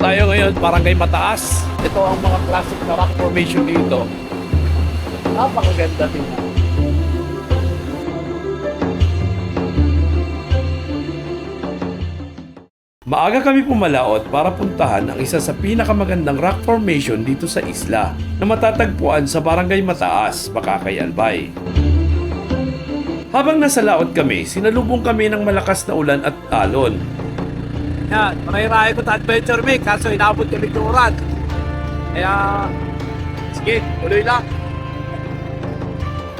tayo ngayon, Barangay Mataas. Ito ang mga classic na rock formation dito. Napakaganda tingnan. Maaga kami pumalaot para puntahan ang isa sa pinakamagandang rock formation dito sa isla na matatagpuan sa Barangay Mataas, Makakay, Albay. Habang nasa laot kami, sinalubong kami ng malakas na ulan at alon. Yan, maray-ray ko sa adventure make, kaso inabot kami ng uran. Kaya, sige, tuloy lang.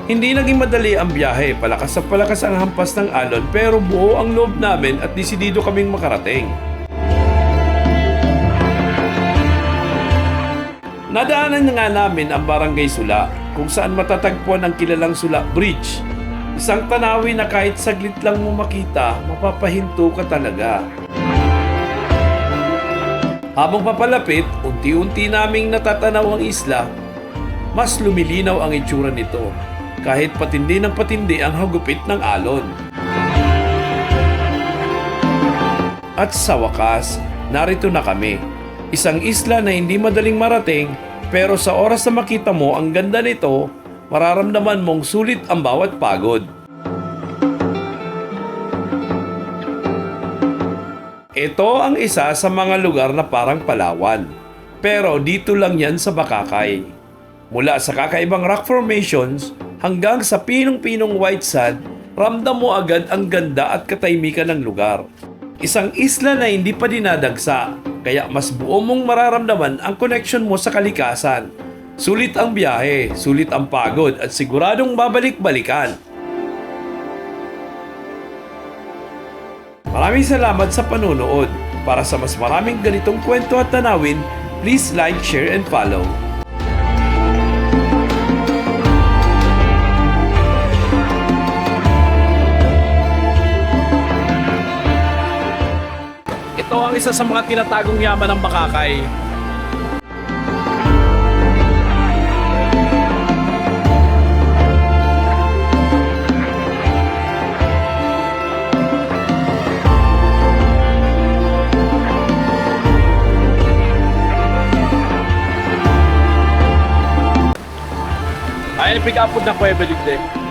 Hindi naging madali ang biyahe, palakas sa palakas ang hampas ng alon pero buo ang loob namin at desidido kaming makarating. Nadaanan na nga namin ang Barangay Sula kung saan matatagpuan ang kilalang Sula Bridge. Isang tanawin na kahit saglit lang mo makita, mapapahinto ka talaga. Habang papalapit, unti-unti naming natatanaw ang isla, mas lumilinaw ang itsura nito. Kahit patindi ng patindi ang hagupit ng alon. At sa wakas, narito na kami. Isang isla na hindi madaling marating, pero sa oras na makita mo ang ganda nito, mararamdaman mong sulit ang bawat pagod. Ito ang isa sa mga lugar na parang Palawan. Pero dito lang yan sa Bakakay. Mula sa kakaibang rock formations, hanggang sa pinong-pinong white sand, ramdam mo agad ang ganda at katahimikan ng lugar. Isang isla na hindi pa dinadagsa, kaya mas buo mong mararamdaman ang connection mo sa kalikasan. Sulit ang biyahe, sulit ang pagod at siguradong babalik-balikan. Maraming salamat sa panunood. Para sa mas maraming ganitong kwento at tanawin, please like, share, and follow. Ito ang isa sa mga tinatagong yaman ng Bakakay. Ay, pick up na Kuweba Ligde.